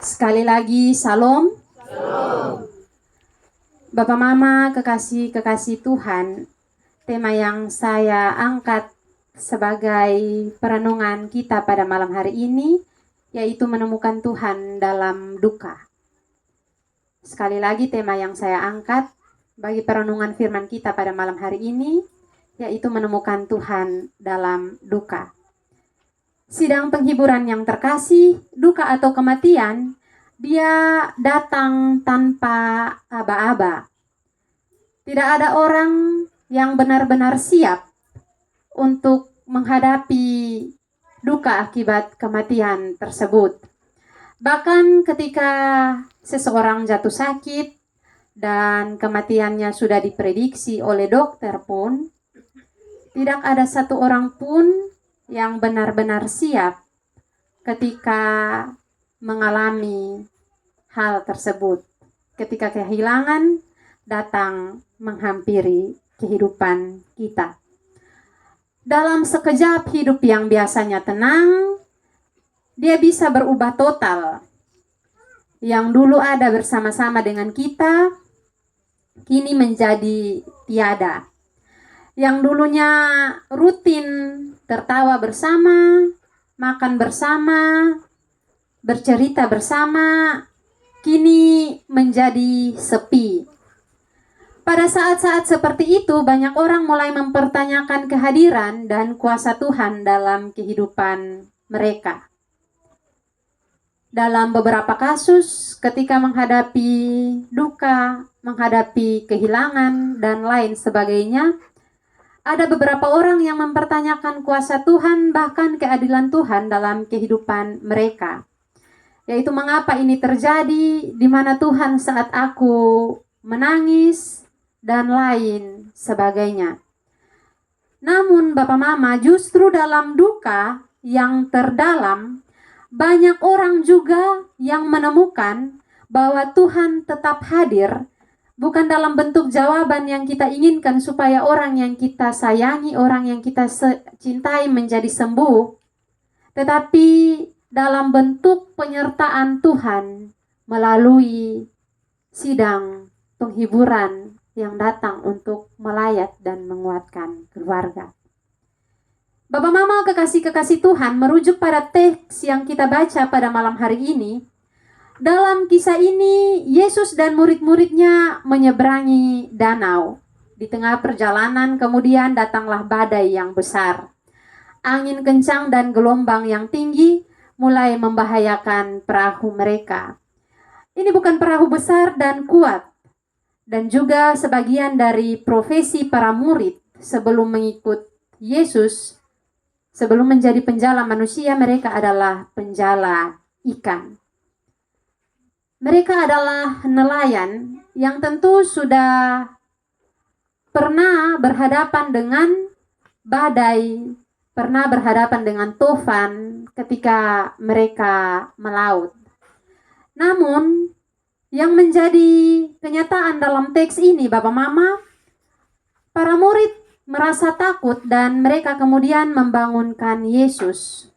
Sekali lagi, Salam. Bapak Mama, kekasih-kekasih Tuhan, tema yang saya angkat sebagai perenungan kita pada malam hari ini, yaitu menemukan Tuhan dalam duka. Sekali lagi, tema yang saya angkat bagi perenungan firman kita pada malam hari ini, yaitu menemukan Tuhan dalam duka. Sidang penghiburan yang terkasih, duka atau kematian, dia datang tanpa aba-aba. Tidak ada orang yang benar-benar siap untuk menghadapi duka akibat kematian tersebut. Bahkan ketika seseorang jatuh sakit dan kematiannya sudah diprediksi oleh dokter pun, tidak ada satu orang pun yang benar-benar siap ketika mengalami hal tersebut, ketika kehilangan datang menghampiri kehidupan kita. Dalam sekejap hidup yang biasanya tenang, dia bisa berubah total. Yang dulu ada bersama-sama dengan kita, kini menjadi tiada. Yang dulunya rutin tertawa bersama, makan bersama, bercerita bersama, kini menjadi sepi. Pada saat-saat seperti itu, banyak orang mulai mempertanyakan kehadiran dan kuasa Tuhan dalam kehidupan mereka. Dalam beberapa kasus, ketika menghadapi duka, menghadapi kehilangan, dan lain sebagainya, ada beberapa orang yang mempertanyakan kuasa Tuhan, bahkan keadilan Tuhan dalam kehidupan mereka. Yaitu mengapa ini terjadi, di mana Tuhan saat aku menangis, dan lain sebagainya. Namun Bapak Mama, justru dalam duka yang terdalam, banyak orang juga yang menemukan bahwa Tuhan tetap hadir, bukan dalam bentuk jawaban yang kita inginkan supaya orang yang kita sayangi, orang yang kita cintai menjadi sembuh, tetapi dalam bentuk penyertaan Tuhan melalui sidang penghiburan yang datang untuk melayat dan menguatkan keluarga. Bapak Mama, kekasih-kekasih Tuhan, merujuk pada teks yang kita baca pada malam hari ini. Dalam kisah ini, Yesus dan murid-muridnya menyeberangi danau. Di tengah perjalanan kemudian datanglah badai yang besar. Angin kencang dan gelombang yang tinggi mulai membahayakan perahu mereka. Ini bukan perahu besar dan kuat. Dan juga sebagian dari profesi para murid sebelum mengikut Yesus, sebelum menjadi penjala manusia, mereka adalah penjala ikan. Mereka adalah nelayan yang tentu sudah pernah berhadapan dengan badai, pernah berhadapan dengan tufan ketika mereka melaut. Namun, yang menjadi kenyataan dalam teks ini, Bapak Mama, para murid merasa takut dan mereka kemudian membangunkan Yesus.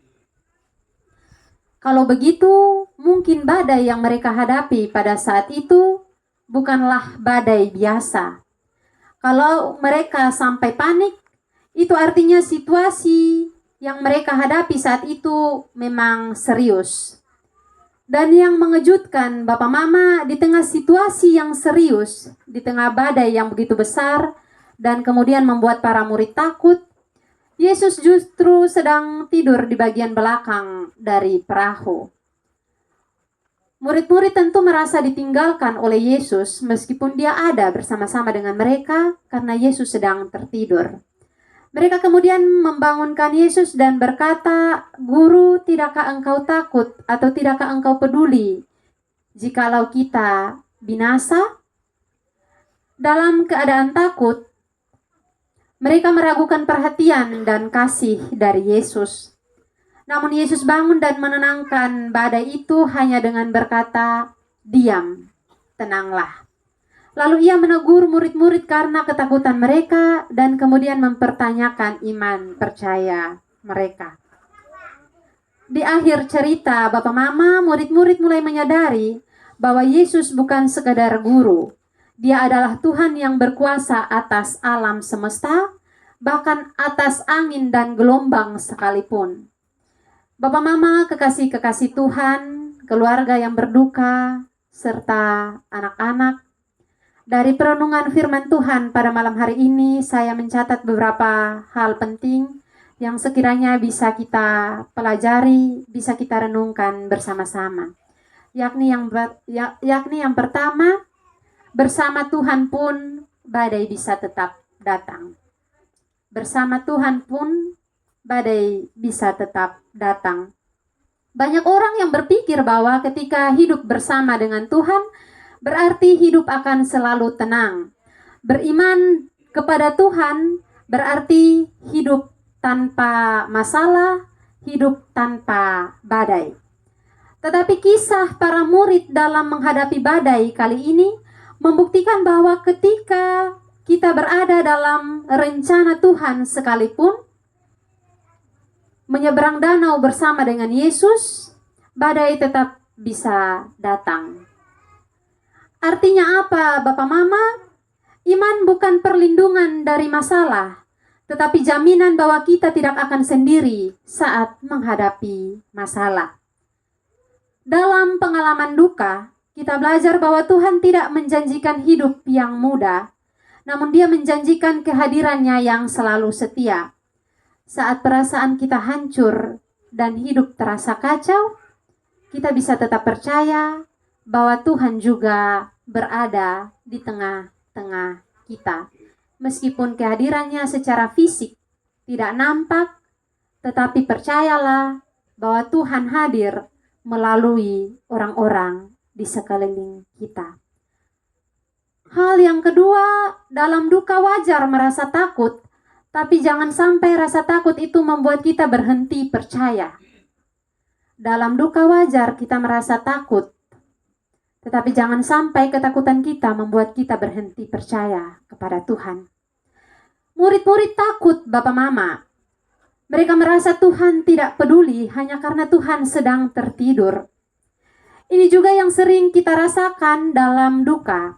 Kalau begitu, mungkin badai yang mereka hadapi pada saat itu bukanlah badai biasa. Kalau mereka sampai panik, itu artinya situasi yang mereka hadapi saat itu memang serius. Dan yang mengejutkan Bapak Mama, di tengah situasi yang serius, di tengah badai yang begitu besar, dan kemudian membuat para murid takut, Yesus justru sedang tidur di bagian belakang dari perahu. Murid-murid tentu merasa ditinggalkan oleh Yesus meskipun dia ada bersama-sama dengan mereka karena Yesus sedang tertidur. Mereka kemudian membangunkan Yesus dan berkata, "Guru, tidakkah engkau takut atau tidakkah engkau peduli jikalau kita binasa?" Dalam keadaan takut, mereka meragukan perhatian dan kasih dari Yesus. Namun Yesus bangun dan menenangkan badai itu hanya dengan berkata, "Diam, tenanglah." Lalu ia menegur murid-murid karena ketakutan mereka dan kemudian mempertanyakan iman percaya mereka. Di akhir cerita, Bapak Mama, murid-murid mulai menyadari bahwa Yesus bukan sekadar guru. Dia adalah Tuhan yang berkuasa atas alam semesta, bahkan atas angin dan gelombang sekalipun. Bapak Mama, kekasih-kekasih Tuhan, keluarga yang berduka, serta anak-anak, dari perenungan firman Tuhan pada malam hari ini, saya mencatat beberapa hal penting yang sekiranya bisa kita pelajari, bisa kita renungkan bersama-sama. Yakni yang pertama, bersama Tuhan pun badai bisa tetap datang. Bersama Tuhan pun badai bisa tetap datang. Banyak orang yang berpikir bahwa ketika hidup bersama dengan Tuhan, berarti hidup akan selalu tenang. Beriman kepada Tuhan berarti hidup tanpa masalah, hidup tanpa badai. Tetapi kisah para murid dalam menghadapi badai kali ini membuktikan bahwa ketika kita berada dalam rencana Tuhan sekalipun, menyeberang danau bersama dengan Yesus, badai tetap bisa datang. Artinya apa, Bapak Mama? Iman bukan perlindungan dari masalah, tetapi jaminan bahwa kita tidak akan sendiri saat menghadapi masalah. Dalam pengalaman duka, kita belajar bahwa Tuhan tidak menjanjikan hidup yang mudah, namun Dia menjanjikan kehadirannya yang selalu setia. Saat perasaan kita hancur dan hidup terasa kacau, kita bisa tetap percaya bahwa Tuhan juga berada di tengah-tengah kita. Meskipun kehadirannya secara fisik tidak nampak, tetapi percayalah bahwa Tuhan hadir melalui orang-orang di sekeliling kita. Hal yang kedua, dalam duka wajar merasa takut, tapi jangan sampai rasa takut itu membuat kita berhenti percaya. Dalam duka wajar kita merasa takut, tetapi jangan sampai ketakutan kita membuat kita berhenti percaya kepada Tuhan. Murid-murid takut, Bapak Mama. Mereka merasa Tuhan tidak peduli hanya karena Tuhan sedang tertidur. Ini juga yang sering kita rasakan dalam duka.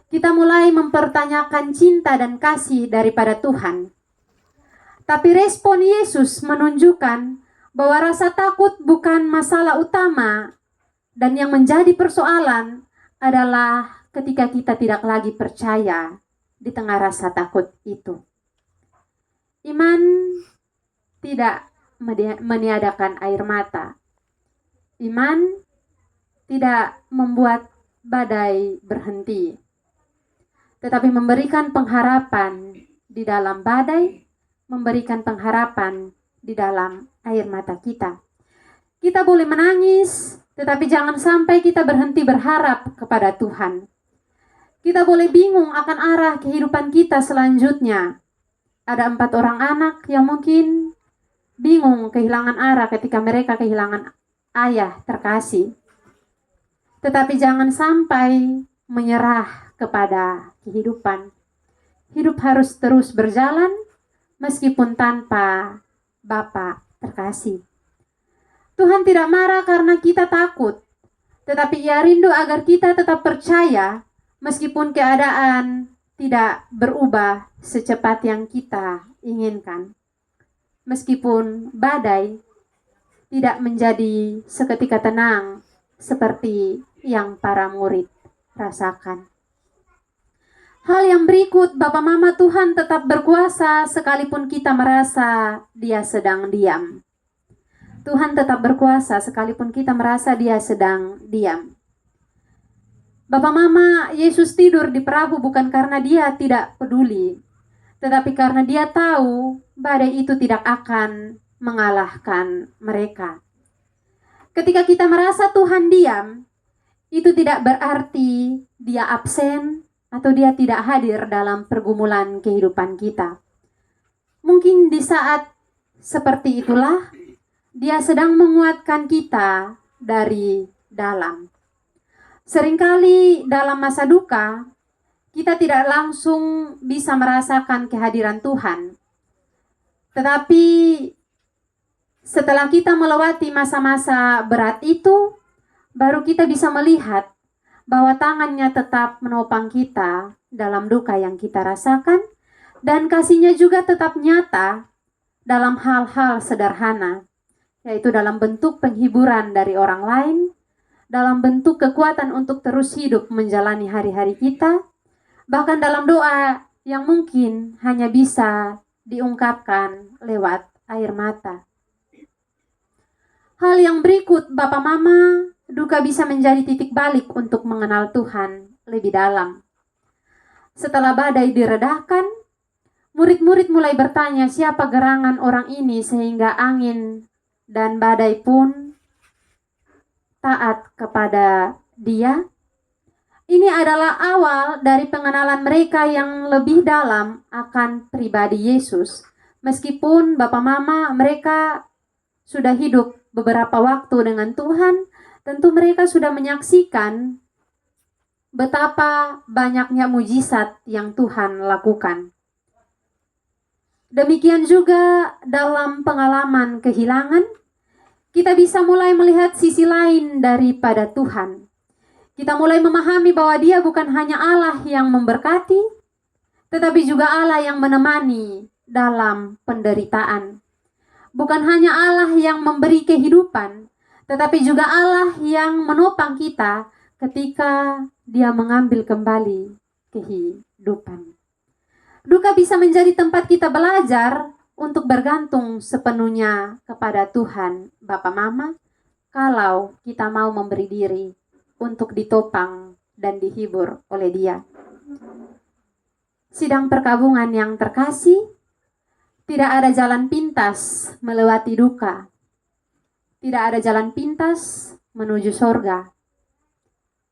Kita mulai mempertanyakan cinta dan kasih daripada Tuhan. Tapi respon Yesus menunjukkan bahwa rasa takut bukan masalah utama, dan yang menjadi persoalan adalah ketika kita tidak lagi percaya di tengah rasa takut itu. Iman tidak meniadakan air mata. Iman tidak membuat badai berhenti, tetapi memberikan pengharapan di dalam badai, memberikan pengharapan di dalam air mata kita. Kita boleh menangis, tetapi jangan sampai kita berhenti berharap kepada Tuhan. Kita boleh bingung akan arah kehidupan kita selanjutnya. Ada 4 orang anak yang mungkin bingung kehilangan arah ketika mereka kehilangan ayah terkasih. Tetapi jangan sampai menyerah kepada kehidupan. Hidup harus terus berjalan meskipun tanpa Bapa terkasih. Tuhan tidak marah karena kita takut, tetapi Ia rindu agar kita tetap percaya meskipun keadaan tidak berubah secepat yang kita inginkan. Meskipun badai tidak menjadi seketika tenang seperti yang para murid rasakan. Hal yang berikut, Bapak Mama, Tuhan tetap berkuasa sekalipun kita merasa Dia sedang diam. Tuhan tetap berkuasa sekalipun kita merasa Dia sedang diam. Bapak Mama, Yesus tidur di perahu bukan karena Dia tidak peduli, tetapi karena Dia tahu badai itu tidak akan mengalahkan mereka. Ketika kita merasa Tuhan diam, itu tidak berarti Dia absen atau Dia tidak hadir dalam pergumulan kehidupan kita. Mungkin di saat seperti itulah Dia sedang menguatkan kita dari dalam. Seringkali dalam masa duka, kita tidak langsung bisa merasakan kehadiran Tuhan. Tetapi Setelah kita melewati masa-masa berat itu, baru kita bisa melihat bahwa tangannya tetap menopang kita dalam duka yang kita rasakan, dan kasihnya juga tetap nyata dalam hal-hal sederhana, yaitu dalam bentuk penghiburan dari orang lain, dalam bentuk kekuatan untuk terus hidup menjalani hari-hari kita, bahkan dalam doa yang mungkin hanya bisa diungkapkan lewat air mata. Hal yang berikut, Bapak Mama, duka bisa menjadi titik balik untuk mengenal Tuhan lebih dalam. Setelah badai diredahkan, murid-murid mulai bertanya siapa gerangan orang ini sehingga angin dan badai pun taat kepada dia. Ini adalah awal dari pengenalan mereka yang lebih dalam akan pribadi Yesus. Meskipun Bapak Mama mereka sudah hidup beberapa waktu dengan Tuhan, tentu mereka sudah menyaksikan betapa banyaknya mujizat yang Tuhan lakukan. Demikian juga dalam pengalaman kehilangan, kita bisa mulai melihat sisi lain daripada Tuhan. Kita mulai memahami bahwa Dia bukan hanya Allah yang memberkati, tetapi juga Allah yang menemani dalam penderitaan. Bukan hanya Allah yang memberi kehidupan, tetapi juga Allah yang menopang kita ketika Dia mengambil kembali kehidupan. Duka bisa menjadi tempat kita belajar untuk bergantung sepenuhnya kepada Tuhan Bapa Mama, kalau kita mau memberi diri untuk ditopang dan dihibur oleh Dia. Sidang perkabungan yang terkasih, tidak ada jalan pintas melewati duka. Tidak ada jalan pintas menuju sorga.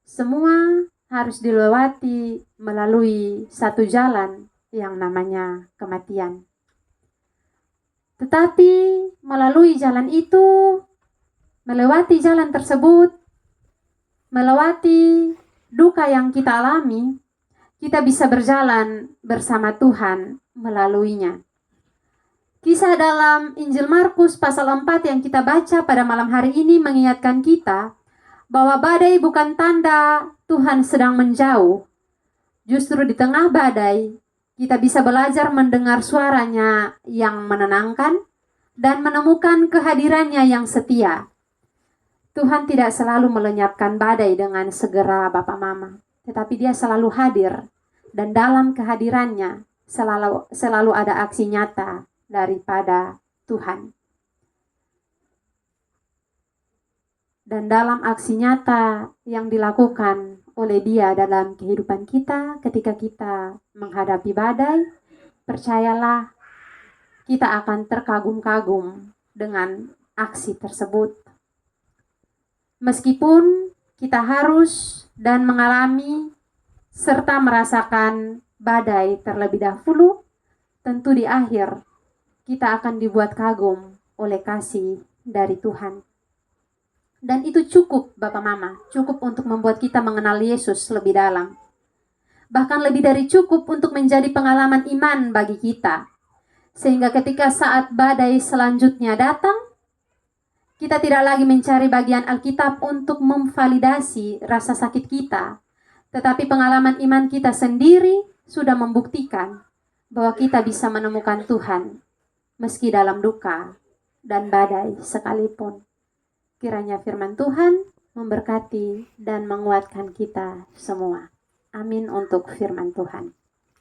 Semua harus dilewati melalui satu jalan yang namanya kematian. Tetapi melalui jalan itu, melewati jalan tersebut, melewati duka yang kita alami, kita bisa berjalan bersama Tuhan melaluinya. Kisah dalam Injil Markus pasal 4 yang kita baca pada malam hari ini mengingatkan kita bahwa badai bukan tanda Tuhan sedang menjauh. Justru di tengah badai, kita bisa belajar mendengar suaranya yang menenangkan dan menemukan kehadirannya yang setia. Tuhan tidak selalu melenyapkan badai dengan segera Bapak Mama, tetapi Dia selalu hadir, dan dalam kehadirannya selalu ada aksi nyata daripada Tuhan. Dan dalam aksi nyata yang dilakukan oleh Dia dalam kehidupan kita, ketika kita menghadapi badai, percayalah kita akan terkagum-kagum dengan aksi tersebut. Meskipun kita harus dan mengalami serta merasakan badai terlebih dahulu, tentu di akhir kita akan dibuat kagum oleh kasih dari Tuhan. Dan itu cukup Bapak Mama, cukup untuk membuat kita mengenal Yesus lebih dalam. Bahkan lebih dari cukup untuk menjadi pengalaman iman bagi kita. Sehingga ketika saat badai selanjutnya datang, kita tidak lagi mencari bagian Alkitab untuk memvalidasi rasa sakit kita. Tetapi pengalaman iman kita sendiri sudah membuktikan bahwa kita bisa menemukan Tuhan meski dalam duka dan badai sekalipun. Kiranya firman Tuhan memberkati dan menguatkan kita semua. Amin untuk firman Tuhan.